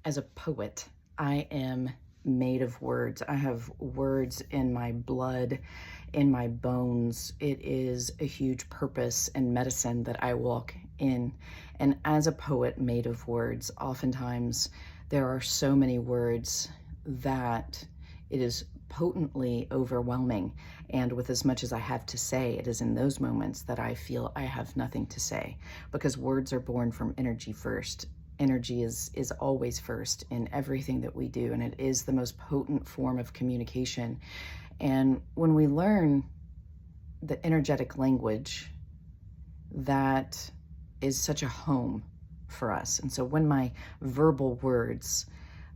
As a poet, I am made of words. I have words in my blood, in my bones. It is a huge purpose and medicine that I walk in. And as a poet made of words, oftentimes there are so many words that it is potently overwhelming. And with as much as I have to say, it is in those moments that I feel I have nothing to say, because words are born from energy first. Energy is always first in everything that we do, and it is the most potent form of communication. And when we learn the energetic language, that is such a home for us. And so when my verbal words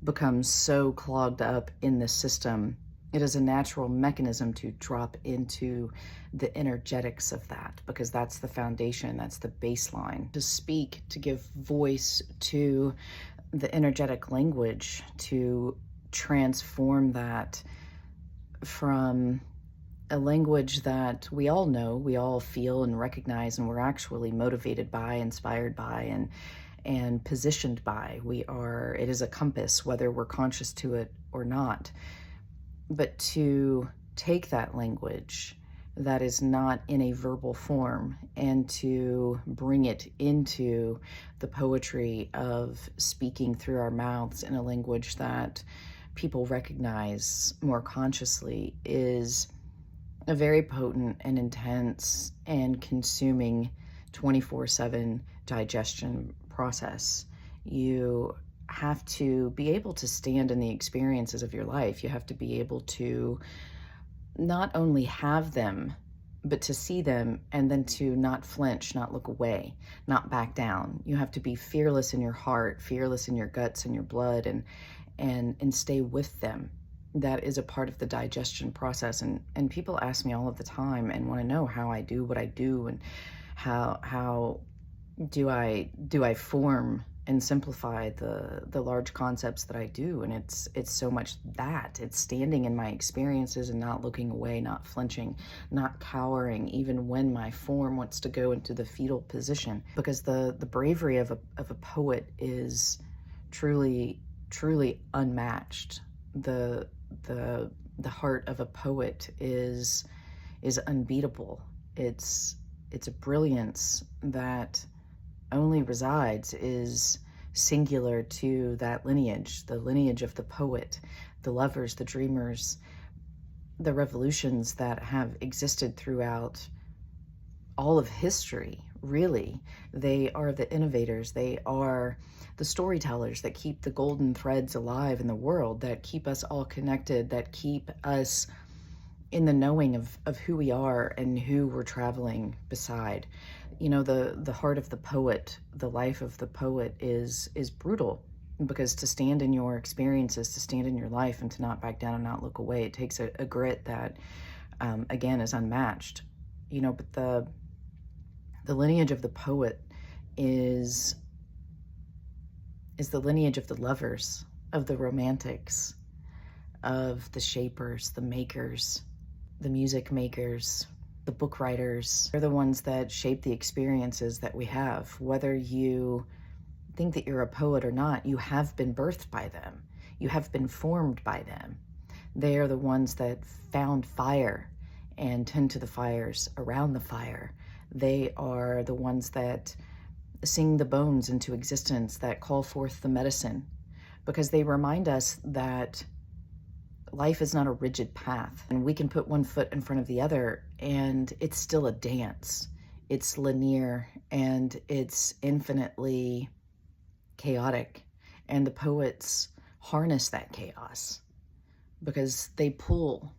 become so clogged up in the system, it is a natural mechanism to drop into the energetics of that, because that's the foundation, that's the baseline. To speak, to give voice to the energetic language, to transform that from a language that we all know, we all feel and recognize, and we're actually motivated by, inspired by, and positioned by. It is a compass, whether we're conscious to it or not. But to take that language that is not in a verbal form and to bring it into the poetry of speaking through our mouths in a language that people recognize more consciously is a very potent and intense and consuming 24/7 digestion process. You have to be able to stand in the experiences of your life. You have to be able to not only have them, but to see them, and then to not flinch, not look away, not back down. You have to be fearless in your heart, fearless in your guts and your blood, and stay with them. That is a part of the digestion process. And people ask me all of the time and want to know how I do what I do, and how do I form and simplify the large concepts that I do. And it's so much that it's standing in my experiences and not looking away, not flinching, not cowering, even when my form wants to go into the fetal position. Because the bravery of a poet is truly unmatched. The heart of a poet is unbeatable. It's a brilliance that only resides, is singular to that lineage, the lineage of the poet, the lovers, the dreamers, the revolutions that have existed throughout all of history, really. They are the innovators. They are the storytellers that keep the golden threads alive in the world, that keep us all connected, that keep us in the knowing of who we are and who we're traveling beside. You know, the heart of the poet, the life of the poet is brutal, because to stand in your experiences, to stand in your life, and to not back down and not look away, it takes a grit that, again, is unmatched. You know, but the lineage of the poet is the lineage of the lovers, of the romantics, of the shapers, the makers, the music makers, the book writers. They're the ones that shape the experiences that we have. Whether you think that you're a poet or not, you have been birthed by them. You have been formed by them. They are the ones that found fire and tend to the fires around the fire. They are the ones that sing the bones into existence, that call forth the medicine, because they remind us that life is not a rigid path, and we can put one foot in front of the other and it's still a dance. It's linear and it's infinitely chaotic. And the poets harness that chaos because they pull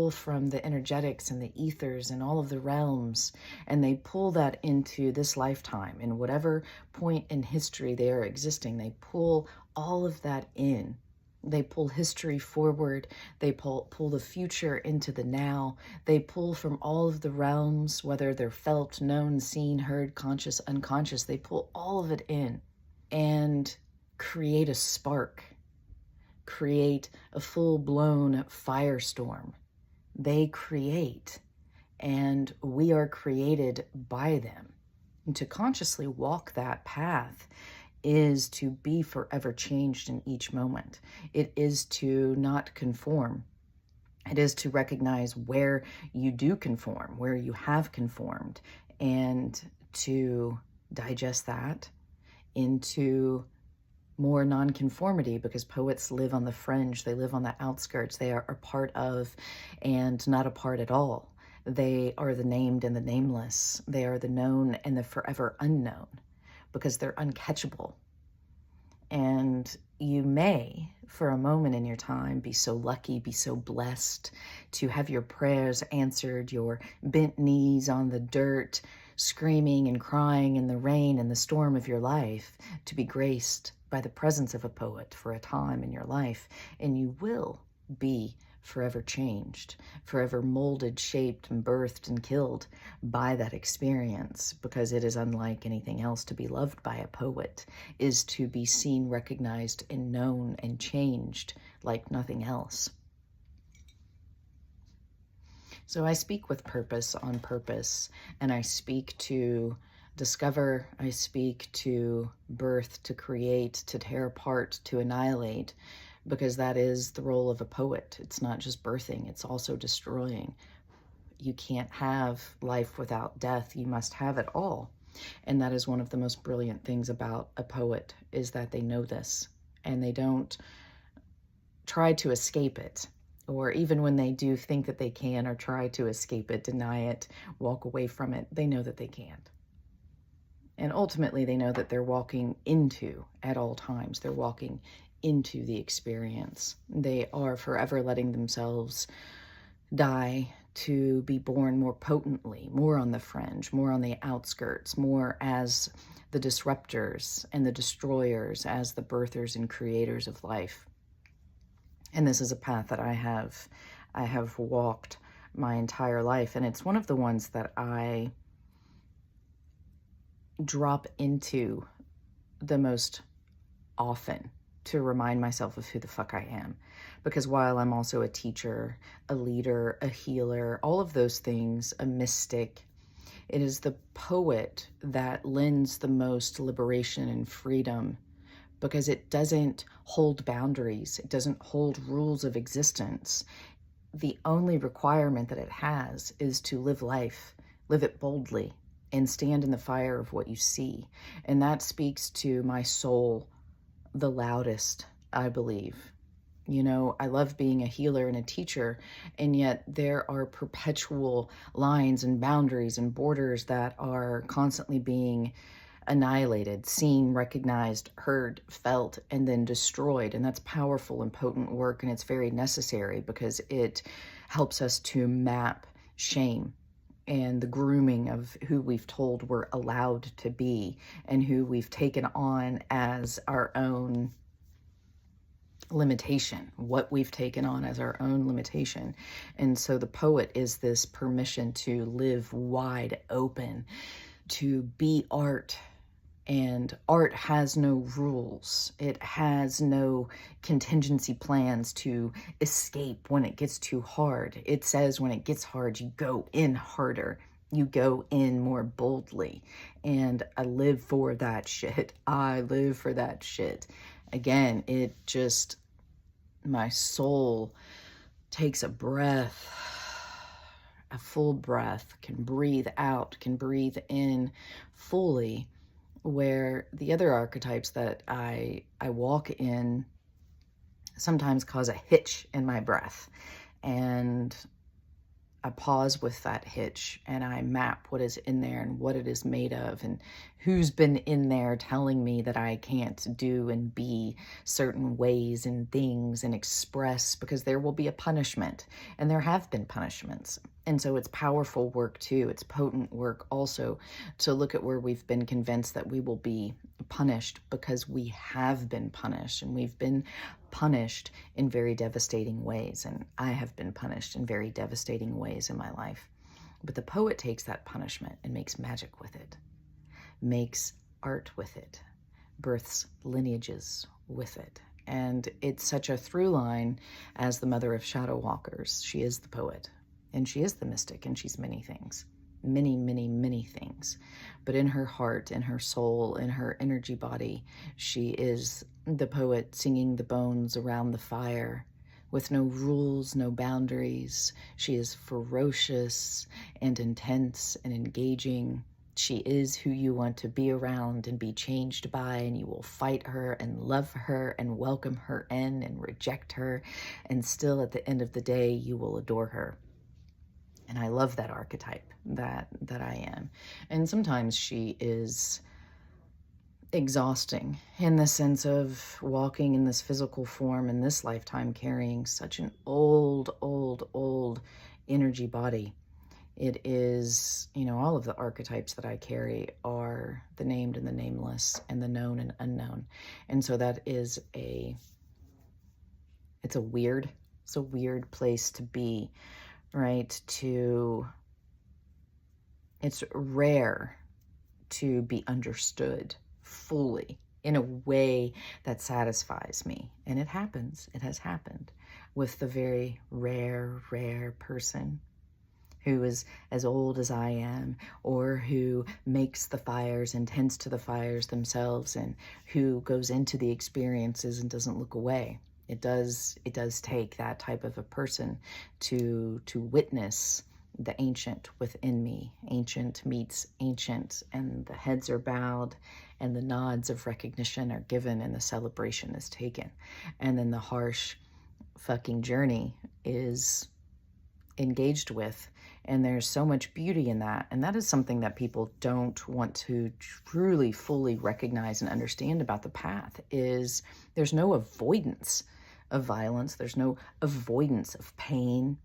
from the energetics and the ethers and all of the realms, and they pull that into this lifetime. In whatever point in history they are existing, they pull all of that in. They pull history forward. They pull the future into the now. They pull from all of the realms, whether they're felt, known, seen, heard, conscious, unconscious. They pull all of it in and create a spark, create a full-blown firestorm. They create, and we are created by them. And to consciously walk that path is to be forever changed in each moment. It is to not conform. It is to recognize where you do conform, where you have conformed, and to digest that into more nonconformity, because poets live on the fringe, they live on the outskirts, they are a part of and not a part at all. They are the named and the nameless. They are the known and the forever unknown, because they're uncatchable. And you may, for a moment in your time, be so lucky, be so blessed to have your prayers answered, your bent knees on the dirt, screaming and crying in the rain and the storm of your life, to be graced by the presence of a poet for a time in your life. And you will be forever changed, forever molded, shaped, and birthed and killed by that experience, because it is unlike anything else. To be loved by a poet is to be seen, recognized, and known and changed like nothing else. So I speak with purpose, on purpose, and I speak to discover, I speak to birth, to create, to tear apart, to annihilate, because that is the role of a poet. It's not just birthing, it's also destroying. You can't have life without death. You must have it all. And that is one of the most brilliant things about a poet, is that they know this, and they don't try to escape it. Or even when they do think that they can, or try to escape it, deny it, walk away from it, they know that they can't. And ultimately, they know that they're walking into, at all times, they're walking into the experience. They are forever letting themselves die to be born more potently, more on the fringe, more on the outskirts, more as the disruptors and the destroyers, as the birthers and creators of life. And this is a path that I have walked my entire life, and it's one of the ones that I drop into the most often, to remind myself of who the fuck I am. Because while I'm also a teacher, a leader, a healer, all of those things, a mystic, it is the poet that lends the most liberation and freedom, because it doesn't hold boundaries. It doesn't hold rules of existence. The only requirement that it has is to live life, live it boldly, and stand in the fire of what you see. And that speaks to my soul the loudest, I believe. You know, I love being a healer and a teacher, and yet there are perpetual lines and boundaries and borders that are constantly being annihilated, seen, recognized, heard, felt, and then destroyed. And that's powerful and potent work, and it's very necessary, because it helps us to map shame and the grooming of who we've told we're allowed to be, and who we've taken on as our own limitation, what we've taken on as our own limitation. And so the poet is this permission to live wide open, to be art. And art has no rules. It has no contingency plans to escape when it gets too hard. It says when it gets hard, you go in harder. You go in more boldly. And I live for that shit. I live for that shit. Again, it just, my soul takes a breath, a full breath, can breathe out, can breathe in fully, where the other archetypes that I walk in sometimes cause a hitch in my breath. And I pause with that hitch, and I map what is in there and what it is made of, and who's been in there telling me that I can't do and be certain ways and things and express, because there will be a punishment, and there have been punishments. And so it's powerful work too. It's potent work also to look at where we've been convinced that we will be punished, because we have been punished, and we've been punished in very devastating ways. And I have been punished in very devastating ways in my life. But the poet takes that punishment and makes magic with it, makes art with it, births lineages with it. And it's such a through line as the mother of shadow walkers. She is the poet, and she is the mystic, and she's many things. many, many, many things. But in her heart, in her soul, in her energy body, she is the poet singing the bones around the fire with no rules, no boundaries. She is ferocious and intense and engaging. She is who you want to be around and be changed by, and you will fight her and love her and welcome her in and reject her. And still at the end of the day, you will adore her. And I love that archetype that I am. And sometimes she is exhausting in the sense of walking in this physical form in this lifetime, carrying such an old energy body. It is, you know, all of the archetypes that I carry are the named and the nameless and the known and unknown. And so that is it's a weird place to be, right? It's rare to be understood fully in a way that satisfies me. And it happens. It has happened with the very rare person who is as old as I am, or who makes the fires and tends to the fires themselves, and who goes into the experiences and doesn't look away. It does take that type of a person to witness the ancient within me. Ancient meets ancient, and the heads are bowed and the nods of recognition are given and the celebration is taken. And then the harsh fucking journey is engaged with. And there's so much beauty in that. And that is something that people don't want to truly, fully recognize and understand about the path, is there's no avoidance of violence. There's no avoidance of pain,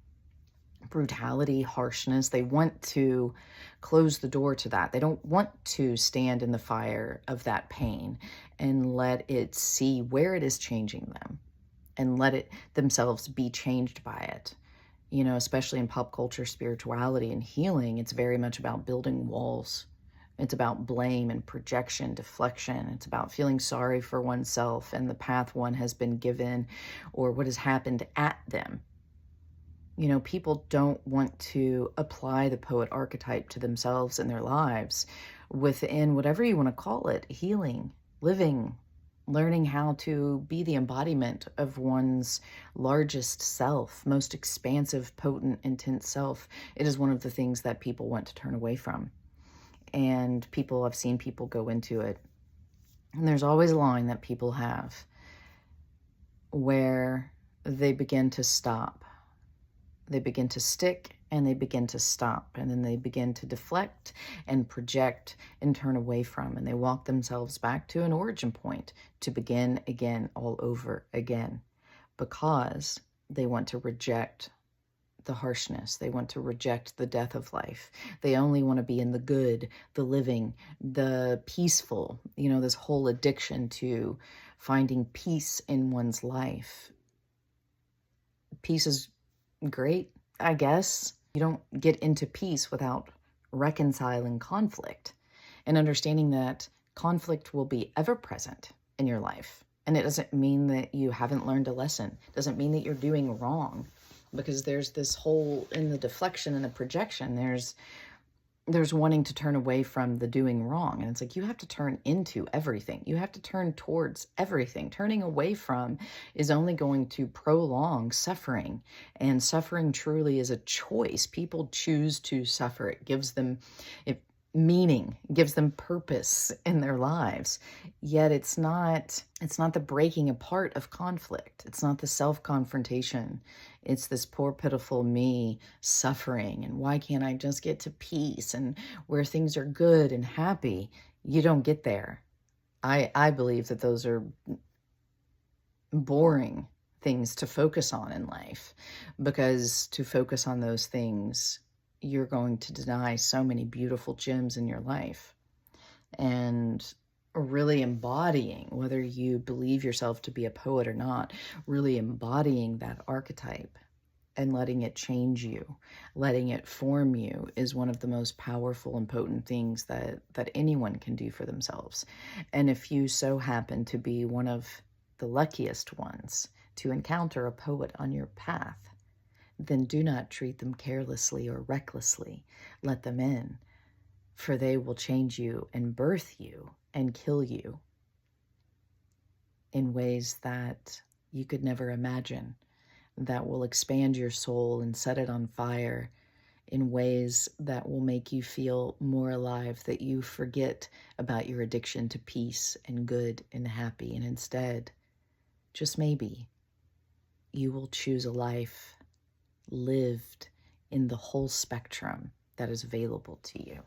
brutality, harshness. They want to close the door to that. They don't want to stand in the fire of that pain and let it see where it is changing them and let it themselves be changed by it. You know, especially in pop culture, spirituality, and healing, it's very much about building walls. It's about blame and projection, deflection. It's about feeling sorry for oneself and the path one has been given or what has happened at them. You know, people don't want to apply the poet archetype to themselves and their lives within whatever you want to call it, healing, living, learning how to be the embodiment of one's largest self, most expansive, potent, intense self. It is one of the things that people want to turn away from. And I've seen people go into it. And there's always a line that people have where they begin to stop. They begin to stick and they begin to stop, and then they begin to deflect and project and turn away from, and they walk themselves back to an origin point to begin again, all over again, because they want to reject the harshness. They want to reject the death of life. They only want to be in the good, the living, the peaceful, you know, this whole addiction to finding peace in one's life. Peace is great, I guess. You don't get into peace without reconciling conflict and understanding that conflict will be ever present in your life. And it doesn't mean that you haven't learned a lesson. It doesn't mean that you're doing wrong, because there's this whole, in the deflection and the projection, there's wanting to turn away from the doing wrong. And it's like, you have to turn into everything. You have to turn towards everything. Turning away from is only going to prolong suffering. And suffering truly is a choice. People choose to suffer. It gives them meaning, gives them purpose in their lives. Yet it's not the breaking apart of conflict. It's not the self-confrontation. It's this poor, pitiful me suffering. And why can't I just get to peace and where things are good and happy? You don't get there. I believe that those are boring things to focus on in life, because to focus on those things, you're going to deny so many beautiful gems in your life. And really embodying, whether you believe yourself to be a poet or not, really embodying that archetype and letting it change you, letting it form you, is one of the most powerful and potent things that anyone can do for themselves. And if you so happen to be one of the luckiest ones to encounter a poet on your path, then do not treat them carelessly or recklessly. Let them in, for they will change you and birth you and kill you in ways that you could never imagine, that will expand your soul and set it on fire in ways that will make you feel more alive, that you forget about your addiction to peace and good and happy, and instead, just maybe, you will choose a life lived in the whole spectrum that is available to you.